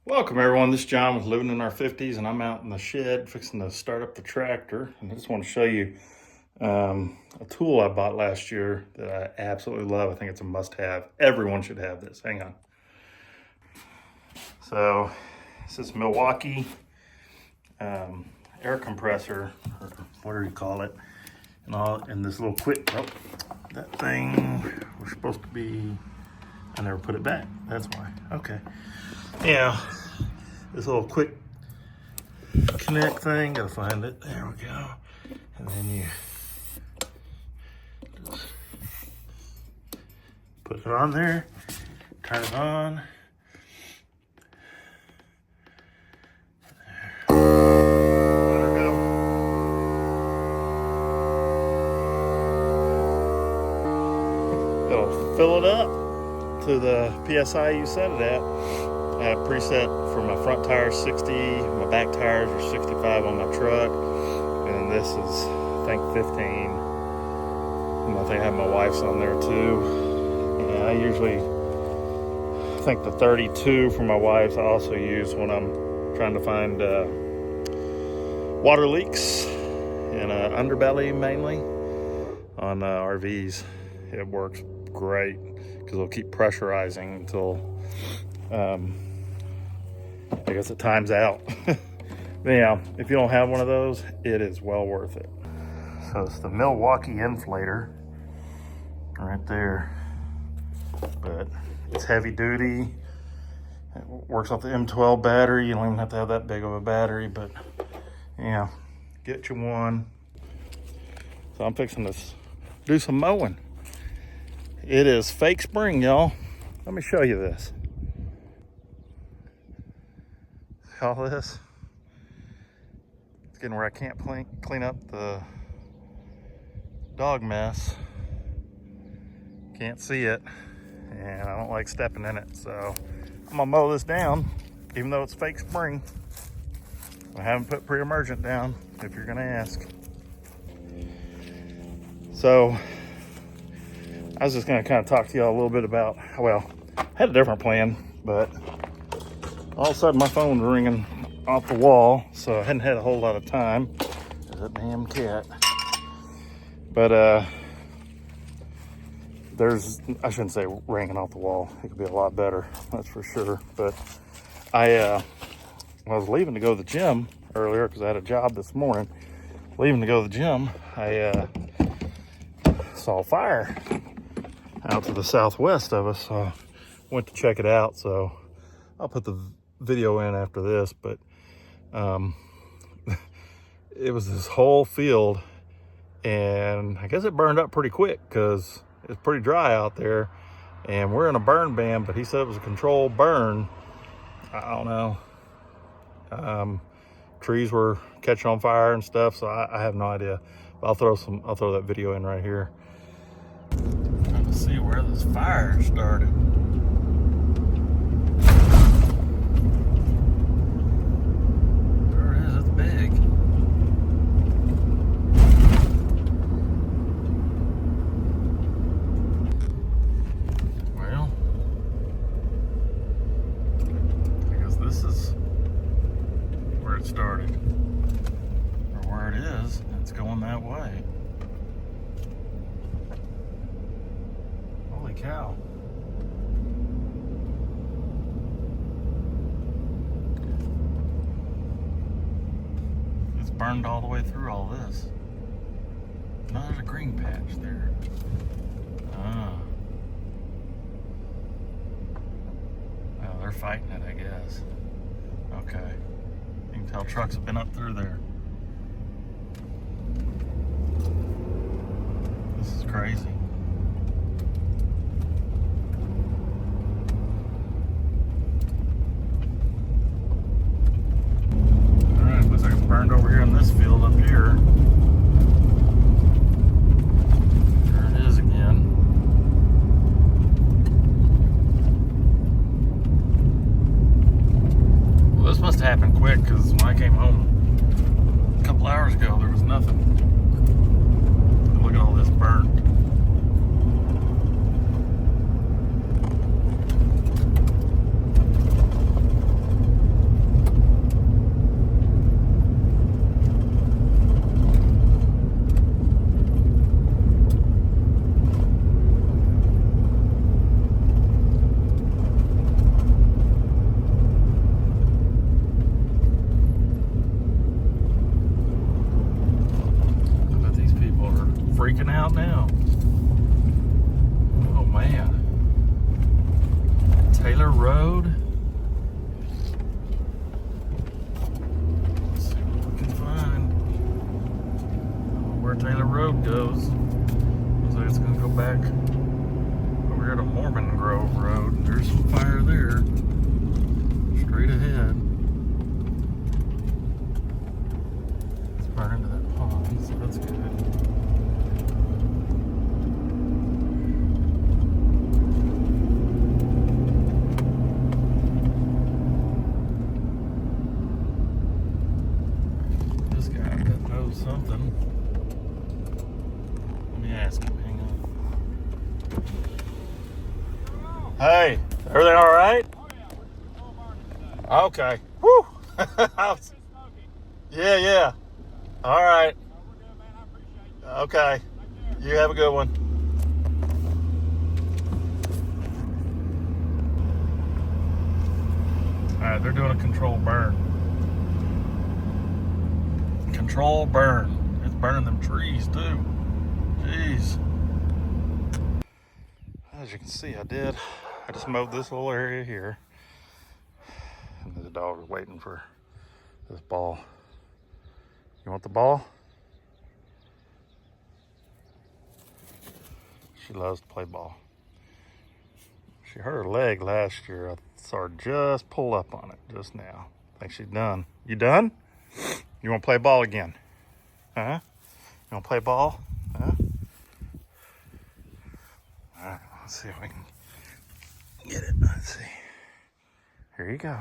Welcome everyone, this is John with Living in Our 50s, and I'm out in the shed fixing to start up the tractor. And I just want to show you a tool I bought last year that I absolutely love. I think it's a must-have. Everyone should have this. Hang on. So this is Milwaukee air compressor, or whatever you call it, and this little quick, that thing was supposed to be, I never put it back, that's why. Okay. Yeah, this little quick connect thing, gotta find it. There we go. And then you just put it on there, turn it on. Let her go. It'll fill it up to the PSI you set it at. I have preset for my front tires 60, my back tires are 65 on my truck, and this is, I think, 15. And I think I have my wife's on there too. And I usually think the 32 for my wife's I also use when I'm trying to find water leaks in underbelly mainly on RVs. It works great because it'll keep pressurizing until I guess it times out. But yeah, if you don't have one of those, it is well worth it. So it's the Milwaukee inflator right there, but it's heavy duty. It works off the M12 battery. You don't even have to have that big of a battery, but yeah, get you one. So I'm fixing to do some mowing. It is fake spring, y'all. Let me show you this. All this, it's getting where I can't clean up the dog mess. Can't see it, and I don't like stepping in it, so I'm gonna mow this down, even though it's fake spring. I haven't put pre-emergent down, if you're gonna ask. So I was just gonna kind of talk to y'all a little bit about, well, I had a different plan, but all of a sudden my phone was ringing off the wall, so I hadn't had a whole lot of time. There's that damn cat. But I shouldn't say ringing off the wall. It could be a lot better, that's for sure. But I was leaving to go to the gym earlier because I had a job this morning. Leaving to go to the gym, I saw a fire out to the southwest of us, so I went to check it out. So I'll put the video in after this, but it was this whole field, and I guess it burned up pretty quick because it's pretty dry out there, and we're in a burn ban, but he said it was a controlled burn. I don't know. Trees were catching on fire and stuff, so I have no idea. But I'll throw that video in right here. Trying to see where this fire started. Big. Well, I guess this is where it started, or where it is. It's going that way. Holy cow. Burned all the way through all this. No, there's a green patch there. Ah. Well, they're fighting it, I guess. Okay. You can tell trucks have been up through there. This is crazy. Burned over here in this field up here. There it is again. Well, this must have happened quick because when I came home a couple hours ago, there was nothing. Look at all this burnt. goes. Looks like it's gonna go back over here to Mormon Grove Road. There's some fire there, straight ahead. It's burning into that pond, so that's good. This guy I bet knows something. Let me ask him. Hang on. Hey, everything all right? Okay. Woo! Yeah. All right. Okay. You have a good one. All right, they're doing a controlled burn. Controlled burn. It's burning them trees too. Jeez. As you can see, I just mowed this little area here. And the dog is waiting for this ball. You want the ball? She loves to play ball. She hurt her leg last year. I saw her just pull up on it just now. I think she's done. You done? You want to play ball again? Huh? You want to play ball? Huh? All right, let's see if we can get it. Let's see. Here you go.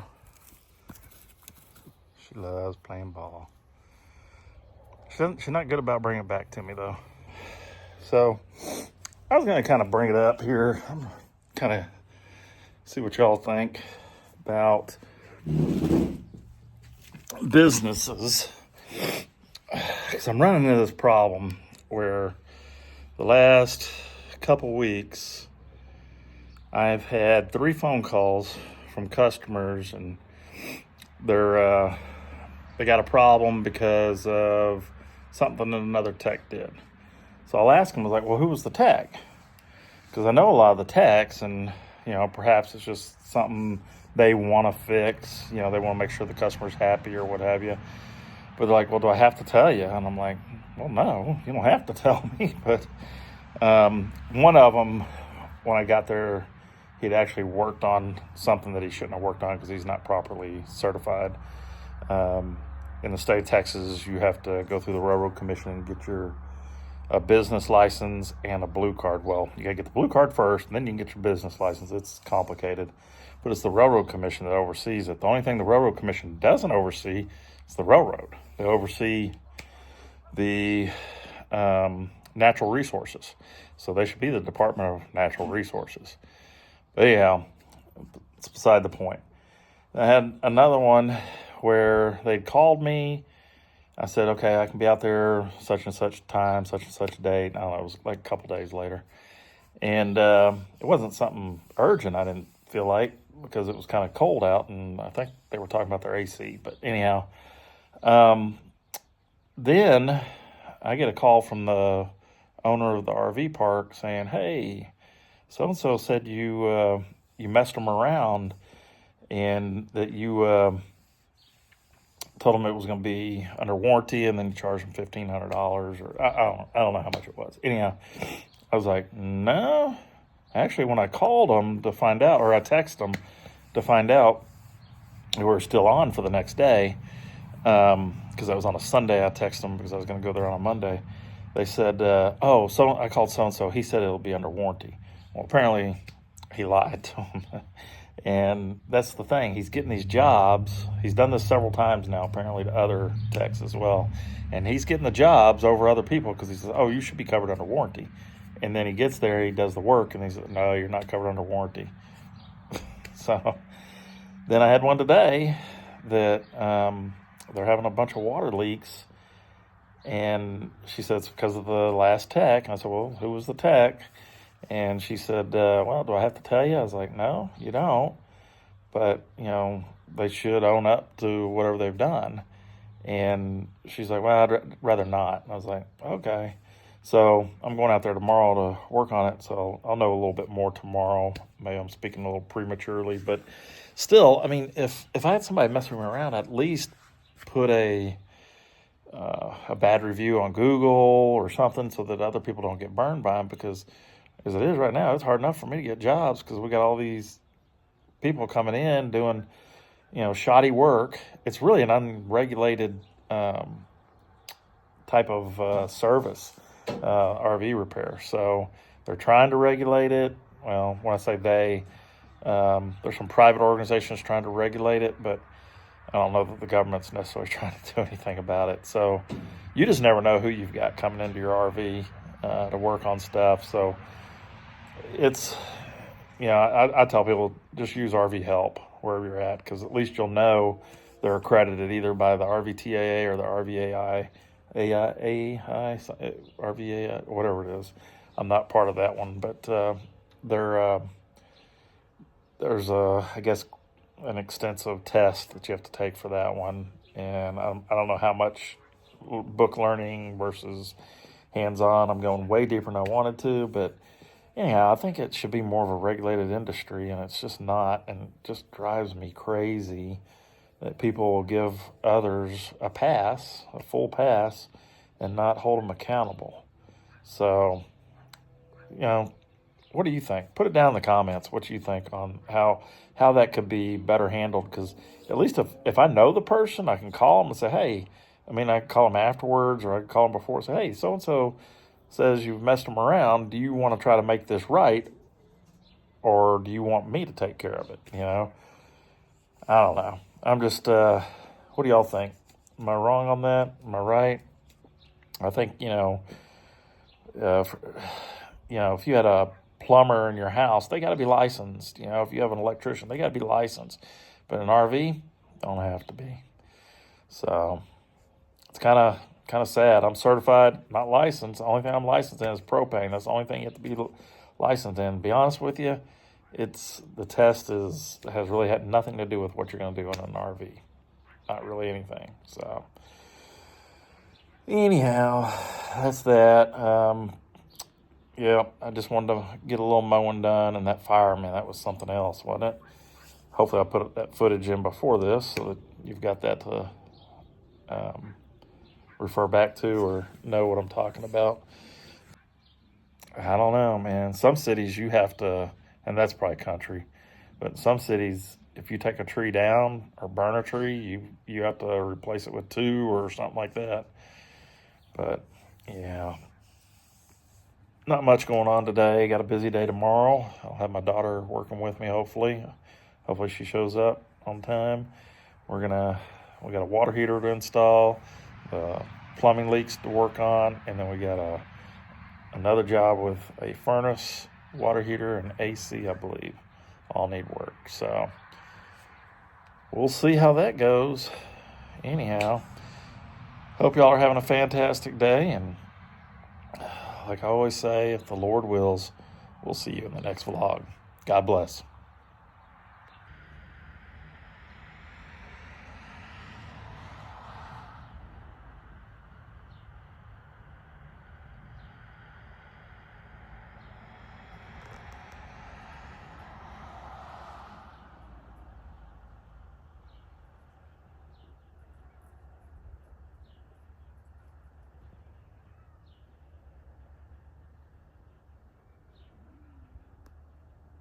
She loves playing ball. She's not good about bringing it back to me, though. So, I was going to kind of bring it up here. I'm going to kind of see what y'all think about businesses. Because I'm running into this problem where the last couple weeks, I've had 3 phone calls from customers, and they got a problem because of something that another tech did. So I'll ask them, I was like, well, who was the tech? Because I know a lot of the techs, and perhaps it's just something they want to fix. They want to make sure the customer's happy or what have you. But they're like, well, do I have to tell you? And I'm like, well, no, you don't have to tell me. But one of them, when I got there, he'd actually worked on something that he shouldn't have worked on because he's not properly certified. In the state of Texas, you have to go through the Railroad Commission and get a business license and a blue card. Well, you gotta get the blue card first, and then you can get your business license. It's complicated, but it's the Railroad Commission that oversees it. The only thing the Railroad Commission doesn't oversee is the railroad. They oversee the natural resources. So they should be the Department of Natural Resources. But anyhow, it's beside the point. I had another one where they'd called me. I said, okay, I can be out there such and such time, such and such date. I don't know, it was like a couple days later. And it wasn't something urgent, I didn't feel like, because it was kind of cold out, and I think they were talking about their AC. But anyhow, then I get a call from the owner of the RV park saying, hey, so-and-so said you messed them around, and that you told them it was going to be under warranty, and then you charged them $1,500, or I don't know how much it was. Anyhow, I was like, no. Actually, when I called them to find out, or I texted them to find out, they were still on for the next day, because that was on a Sunday. I texted them because I was going to go there on a Monday. They said, so I called so-and-so. He said it'll be under warranty. Well, apparently he lied to him. And that's the thing. He's getting these jobs. He's done this several times now, apparently, to other techs as well. And he's getting the jobs over other people because he says, oh, you should be covered under warranty. And then he gets there, he does the work, and he says, no, you're not covered under warranty. So then I had one today that they're having a bunch of water leaks. And she said it's because of the last tech. And I said, well, who was the tech? And she said, well, do I have to tell you? I was like, no, you don't. But, they should own up to whatever they've done. And she's like, well, I'd rather not. And I was like, okay. So I'm going out there tomorrow to work on it. So I'll know a little bit more tomorrow. Maybe I'm speaking a little prematurely. But still, I mean, if I had somebody messing me around, I'd at least put a a bad review on Google or something so that other people don't get burned by them, because as it is right now, it's hard enough for me to get jobs because we got all these people coming in doing, shoddy work. It's really an unregulated type of service, RV repair. So they're trying to regulate it. Well, when I say they, there's some private organizations trying to regulate it, but I don't know that the government's necessarily trying to do anything about it. So you just never know who you've got coming into your RV to work on stuff. So it's, I tell people just use RV Help wherever you're at, because at least you'll know they're accredited either by the RVTAA or the RVAI, RVAI, whatever it is. I'm not part of that one, but there's I guess an extensive test that you have to take for that one, and I don't know how much book learning versus hands-on. I'm going way deeper than I wanted to, but anyhow, I think it should be more of a regulated industry, and it's just not, and it just drives me crazy that people will give others a full pass, and not hold them accountable. So, what do you think? Put it down in the comments what you think on how that could be better handled, because at least if I know the person, I can call them and say, hey, I can call them afterwards, or I can call them before and say, hey, so-and-so says you've messed them around. Do you want to try to make this right, or do you want me to take care of it? I don't know. I'm just, what do y'all think? Am I wrong on that? Am I right? I think, if you had a plumber in your house, they got to be licensed. If you have an electrician, they got to be licensed. But an RV, don't have to be. So it's kind of sad. I'm certified, not licensed. The only thing I'm licensed in is propane. That's the only thing you have to be licensed in. To be honest with you, the test has really had nothing to do with what you're going to do in an RV. Not really anything. So anyhow, that's that. I just wanted to get a little mowing done, and that fire, man, that was something else, wasn't it? Hopefully I'll put that footage in before this so that you've got that to refer back to or know what I'm talking about. I don't know, man. Some cities you have to, and that's probably country, but in some cities, if you take a tree down or burn a tree, you have to replace it with two or something like that. But yeah, not much going on today. Got a busy day tomorrow. I'll have my daughter working with me, hopefully. Hopefully she shows up on time. We got a water heater to install, plumbing leaks to work on, and then we got another job with a furnace, water heater, and AC, I believe. All need work. So we'll see how that goes. Anyhow, hope y'all are having a fantastic day, and like I always say, if the Lord wills, we'll see you in the next vlog. God bless.